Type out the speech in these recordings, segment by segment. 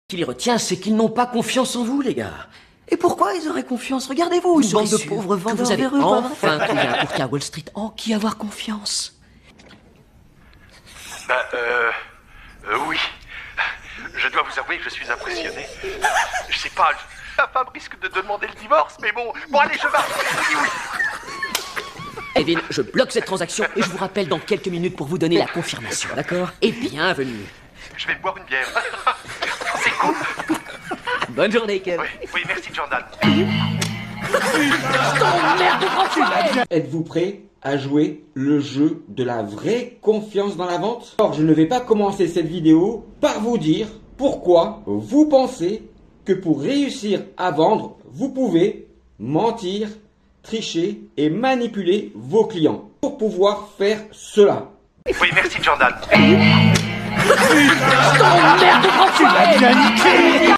Ce qui les retient, c'est qu'ils n'ont pas confiance en vous, les gars. Et pourquoi ils auraient confiance? Regardez-vous, une bande de pauvres vendeurs vous avez véreux, pas vrai? enfin trouvé un courtier à Wall Street en qui avoir confiance. Oui. Je dois vous avouer que je suis impressionné. Je sais pas, la femme risque de demander le divorce, mais bon, allez, je vais. Oui. Evin, je bloque cette transaction et je vous rappelle dans quelques minutes pour vous donner la confirmation, d'accord? Et bienvenue. Je vais boire une bière. C'est cool. Bonne journée, Kev. Oui, merci, Jordan. Êtes-vous prêt à jouer le jeu de la vraie confiance dans la vente? Alors, je ne vais pas commencer cette vidéo par vous dire pourquoi vous pensez que pour réussir à vendre, vous pouvez mentir, tricher et manipuler vos clients. Pour pouvoir faire cela, Oui, merci, Jordan.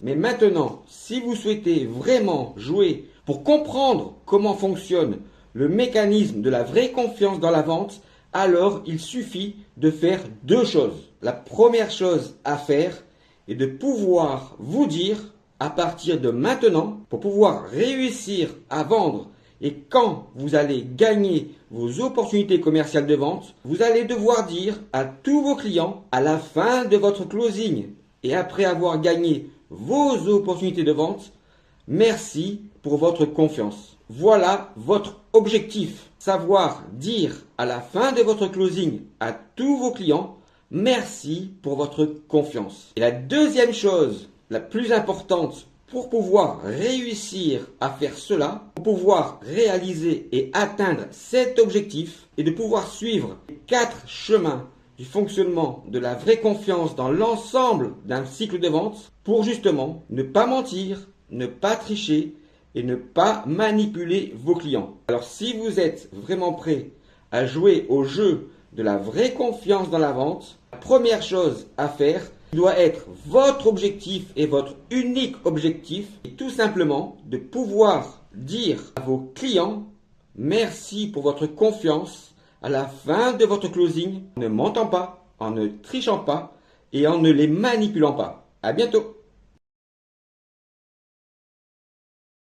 mais maintenant, si vous souhaitez vraiment jouer pour comprendre comment fonctionne le mécanisme de la vraie confiance dans la vente, alors il suffit de faire deux choses. La première chose à faire est de pouvoir vous dire à partir de maintenant, pour pouvoir réussir à vendre et quand vous allez gagner vos opportunités commerciales de vente, vous allez devoir dire à tous vos clients à la fin de votre closing et après avoir gagné vos opportunités de vente, merci pour votre confiance. Voilà votre objectif. Savoir dire à la fin de votre closing à tous vos clients, merci pour votre confiance. Et la deuxième chose, la plus importante pour pouvoir réussir à faire cela, pour pouvoir réaliser et atteindre cet objectif et de pouvoir suivre les 4 chemins du fonctionnement de la vraie confiance dans l'ensemble d'un cycle de vente pour justement ne pas mentir, ne pas tricher et ne pas manipuler vos clients. Alors si vous êtes vraiment prêt à jouer au jeu de la vraie confiance dans la vente, la première chose à faire doit être votre objectif et votre unique objectif est tout simplement de pouvoir dire à vos clients merci pour votre confiance à la fin de votre closing en ne mentant pas, en ne trichant pas et en ne les manipulant pas. À bientôt.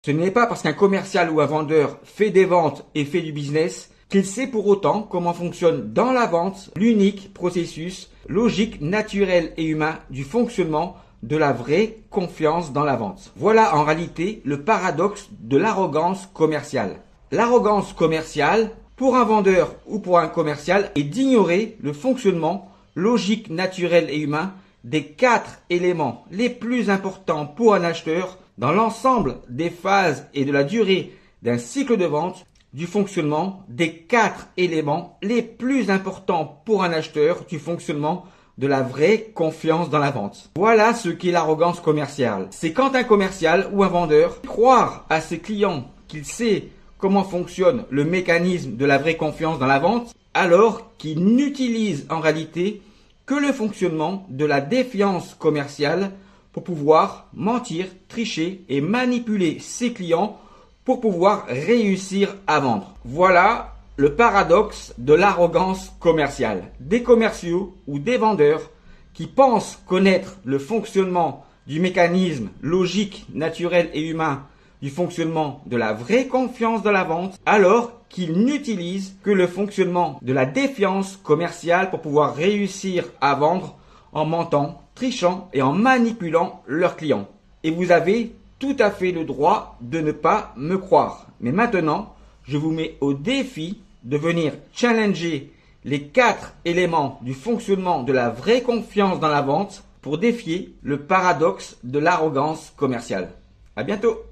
Ce n'est pas parce qu'un commercial ou un vendeur fait des ventes et fait du business qu'il sait pour autant comment fonctionne dans la vente l'unique processus logique, naturel et humain du fonctionnement de la vraie confiance dans la vente. Voilà en réalité le paradoxe de l'arrogance commerciale. L'arrogance commerciale, pour un vendeur ou pour un commercial, est d'ignorer le fonctionnement logique, naturel et humain des 4 éléments les plus importants pour un acheteur dans l'ensemble des phases et de la durée d'un cycle de vente, du fonctionnement des 4 éléments les plus importants pour un acheteur du fonctionnement de la vraie confiance dans la vente. Voilà ce qu'est l'arrogance commerciale. C'est quand un commercial ou un vendeur croit à ses clients qu'il sait comment fonctionne le mécanisme de la vraie confiance dans la vente, alors qu'il n'utilise en réalité que le fonctionnement de la défiance commerciale pour pouvoir mentir, tricher et manipuler ses clients pour pouvoir réussir à vendre. Voilà le paradoxe de l'arrogance commerciale. Des commerciaux ou des vendeurs qui pensent connaître le fonctionnement du mécanisme logique, naturel et humain du fonctionnement de la vraie confiance dans la vente, alors qu'ils n'utilisent que le fonctionnement de la défiance commerciale pour pouvoir réussir à vendre en mentant, trichant et en manipulant leurs clients. Et vous avez tout à fait le droit de ne pas me croire. Mais maintenant, je vous mets au défi de venir challenger les 4 éléments du fonctionnement de la vraie confiance dans la vente pour défier le paradoxe de l'arrogance commerciale. À bientôt.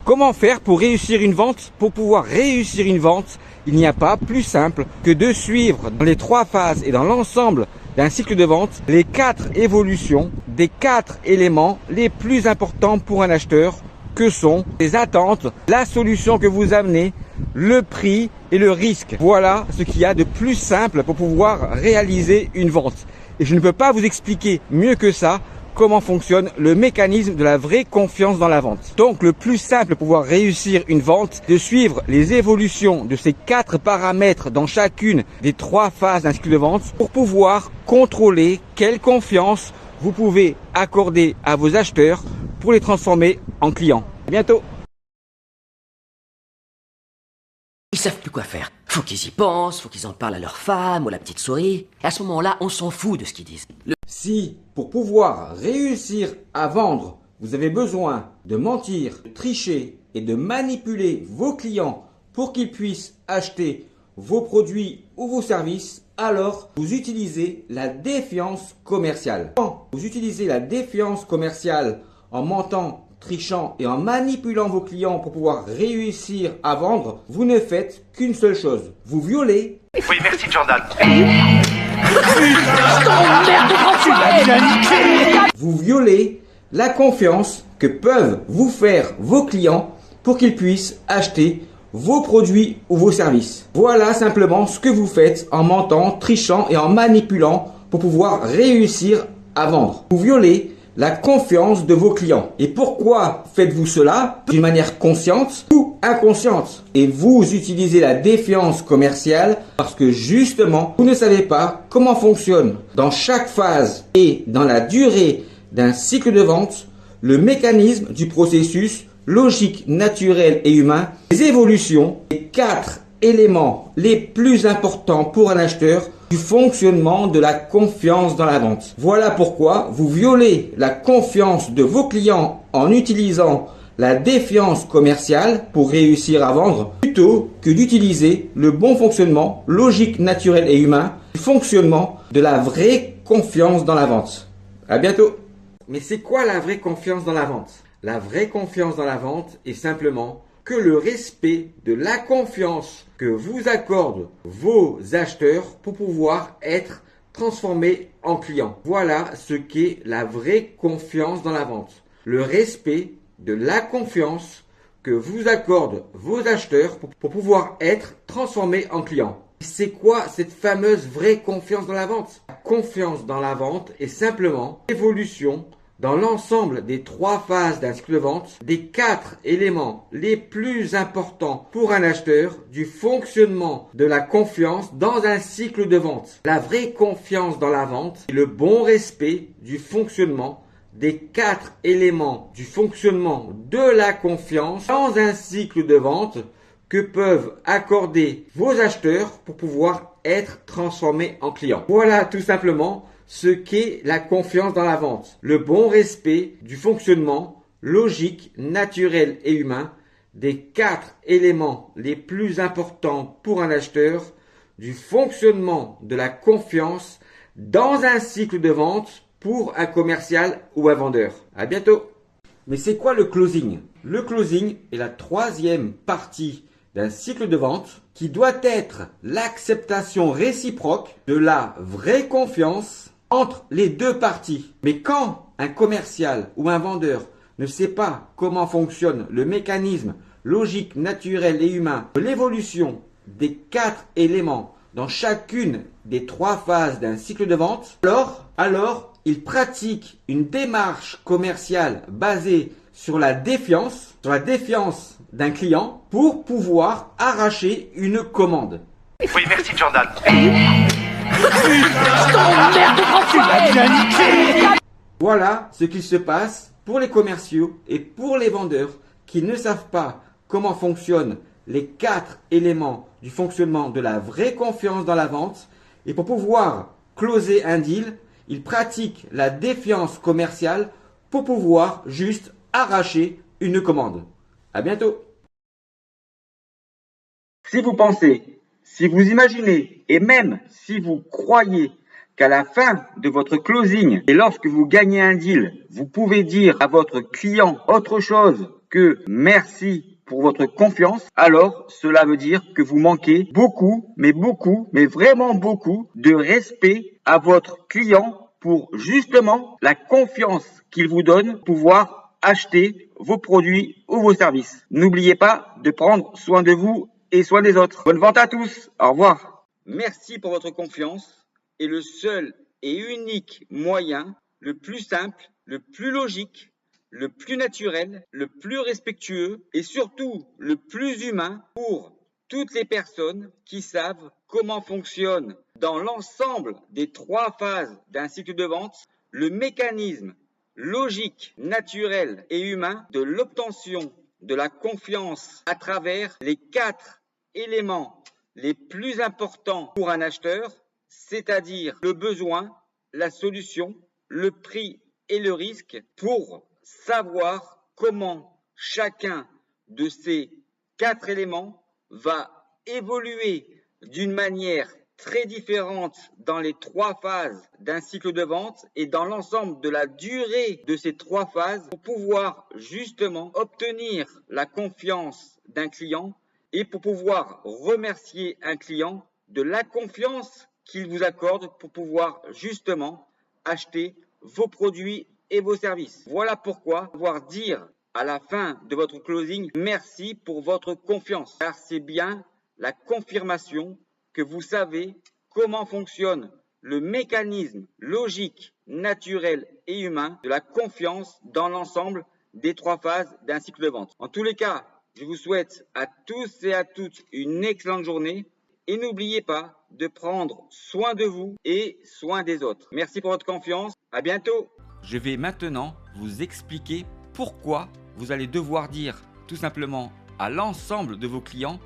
Comment faire pour réussir une vente? Pour pouvoir réussir une vente, il n'y a pas plus simple que de suivre dans les 3 phases et dans l'ensemble d'un cycle de vente les 4 évolutions des 4 éléments les plus importants pour un acheteur que sont les attentes, la solution que vous amenez, le prix et le risque. Voilà ce qu'il y a de plus simple pour pouvoir réaliser une vente. Et je ne peux pas vous expliquer mieux que ça comment fonctionne le mécanisme de la vraie confiance dans la vente. Donc le plus simple pour pouvoir réussir une vente, de suivre les évolutions de ces 4 paramètres dans chacune des 3 phases d'un cycle de vente pour pouvoir contrôler quelle confiance vous pouvez accorder à vos acheteurs pour les transformer en clients. À bientôt. Ils savent plus quoi faire. Faut qu'ils y pensent, faut qu'ils en parlent à leur femme ou à la petite souris. Et à ce moment-là, on s'en fout de ce qu'ils disent. Si, pour pouvoir réussir à vendre, vous avez besoin de mentir, de tricher et de manipuler vos clients pour qu'ils puissent acheter vos produits ou vos services, alors vous utilisez la défiance commerciale. Quand vous utilisez la défiance commerciale en mentant, trichant et en manipulant vos clients pour pouvoir réussir à vendre, vous ne faites qu'une seule chose. Vous violez. Oui, merci Jordan. Vous violez la confiance que peuvent vous faire vos clients pour qu'ils puissent acheter vos produits ou vos services. Voilà simplement ce que vous faites en mentant, trichant et en manipulant pour pouvoir réussir à vendre. Vous violez la confiance de vos clients. Et pourquoi faites-vous cela? D'une manière consciente ou inconsciente. Et vous utilisez la défiance commerciale parce que justement, vous ne savez pas comment fonctionne dans chaque phase et dans la durée d'un cycle de vente le mécanisme du processus logique, naturel et humain, les évolutions, les 4 éléments les plus importants pour un acheteur du fonctionnement de la confiance dans la vente. Voilà pourquoi vous violez la confiance de vos clients en utilisant la défiance commerciale pour réussir à vendre plutôt que d'utiliser le bon fonctionnement logique, naturel et humain du fonctionnement de la vraie confiance dans la vente. À bientôt. Mais c'est quoi la vraie confiance dans la vente? La vraie confiance dans la vente est simplement que le respect de la confiance que vous accordent vos acheteurs pour pouvoir être transformés en clients. Voilà ce qu'est la vraie confiance dans la vente. Le respect de la confiance que vous accordent vos acheteurs pour pouvoir être transformés en clients. C'est quoi cette fameuse vraie confiance dans la vente? La confiance dans la vente est simplement l'évolution dans l'ensemble des 3 phases d'un cycle de vente, des 4 éléments les plus importants pour un acheteur du fonctionnement de la confiance dans un cycle de vente. La vraie confiance dans la vente est le bon respect du fonctionnement des 4 éléments du fonctionnement de la confiance dans un cycle de vente que peuvent accorder vos acheteurs pour pouvoir être transformés en clients. Voilà tout simplement ce qu'est la confiance dans la vente. Le bon respect du fonctionnement logique, naturel et humain des 4 éléments les plus importants pour un acheteur du fonctionnement de la confiance dans un cycle de vente pour un commercial ou un vendeur. À bientôt. Mais c'est quoi le closing? Le closing est la 3e partie d'un cycle de vente qui doit être l'acceptation réciproque de la vraie confiance entre les 2 parties. Mais quand un commercial ou un vendeur ne sait pas comment fonctionne le mécanisme logique, naturel et humain de l'évolution des 4 éléments dans chacune des 3 phases d'un cycle de vente, alors il pratique une démarche commerciale basée sur la défiance d'un client pour pouvoir arracher une commande. Oui, merci Jordan. Voilà ce qu'il se passe pour les commerciaux et pour les vendeurs qui ne savent pas comment fonctionnent les 4 éléments du fonctionnement de la vraie confiance dans la vente. Et pour pouvoir closer un deal, ils pratiquent la défiance commerciale pour pouvoir juste arracher une commande. À bientôt. Si vous pensez, si vous imaginez et même si vous croyez qu'à la fin de votre closing et lorsque vous gagnez un deal, vous pouvez dire à votre client autre chose que merci pour votre confiance, alors cela veut dire que vous manquez beaucoup, mais vraiment beaucoup de respect à votre client pour justement la confiance qu'il vous donne pour pouvoir acheter vos produits ou vos services. N'oubliez pas de prendre soin de vous et soin des autres. Bonne vente à tous. Au revoir. Merci pour votre confiance et le seul et unique moyen, le plus simple, le plus logique, le plus naturel, le plus respectueux et surtout le plus humain pour toutes les personnes qui savent comment fonctionne dans l'ensemble des 3 phases d'un cycle de vente le mécanisme logique, naturel et humain de l'obtention de la confiance à travers les 4 éléments les plus importants pour un acheteur, c'est-à-dire le besoin, la solution, le prix et le risque, pour savoir comment chacun de ces 4 éléments va évoluer d'une manière très différente dans les 3 phases d'un cycle de vente et dans l'ensemble de la durée de ces 3 phases pour pouvoir justement obtenir la confiance d'un client et pour pouvoir remercier un client de la confiance qu'il vous accorde pour pouvoir justement acheter vos produits et vos services. Voilà pourquoi pouvoir dire à la fin de votre closing merci pour votre confiance, car c'est bien la confirmation que vous savez comment fonctionne le mécanisme logique, naturel et humain de la confiance dans l'ensemble des 3 phases d'un cycle de vente. En tous les cas, je vous souhaite à tous et à toutes une excellente journée et n'oubliez pas de prendre soin de vous et soin des autres. Merci pour votre confiance. À bientôt. Je vais maintenant vous expliquer pourquoi vous allez devoir dire tout simplement à l'ensemble de vos clients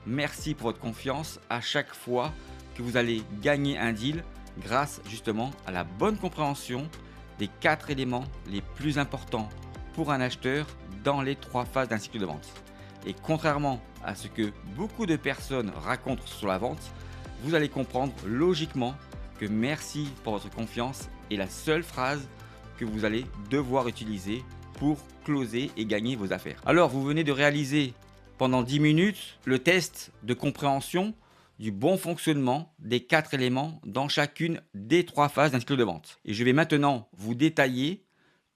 merci pour votre confiance à chaque fois que vous allez gagner un deal grâce justement à la bonne compréhension des 4 éléments les plus importants pour un acheteur dans les 3 phases d'un cycle de vente. Et contrairement à ce que beaucoup de personnes racontent sur la vente, vous allez comprendre logiquement que merci pour votre confiance est la seule phrase que vous allez devoir utiliser pour closer et gagner vos affaires. Alors, vous venez de réaliser pendant 10 minutes le test de compréhension du bon fonctionnement des 4 éléments dans chacune des 3 phases d'un cycle de vente. Et je vais maintenant vous détailler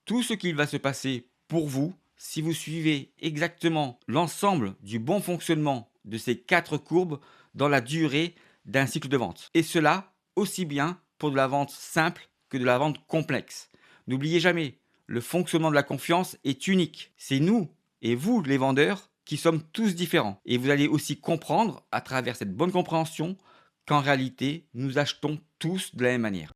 tout ce qu'il va se passer pour vous si vous suivez exactement l'ensemble du bon fonctionnement de ces 4 courbes dans la durée d'un cycle de vente. Et cela aussi bien pour de la vente simple que de la vente complexe. N'oubliez jamais, le fonctionnement de la confiance est unique. C'est nous et vous, les vendeurs, qui sommes tous différents. Et vous allez aussi comprendre à travers cette bonne compréhension qu'en réalité, nous achetons tous de la même manière.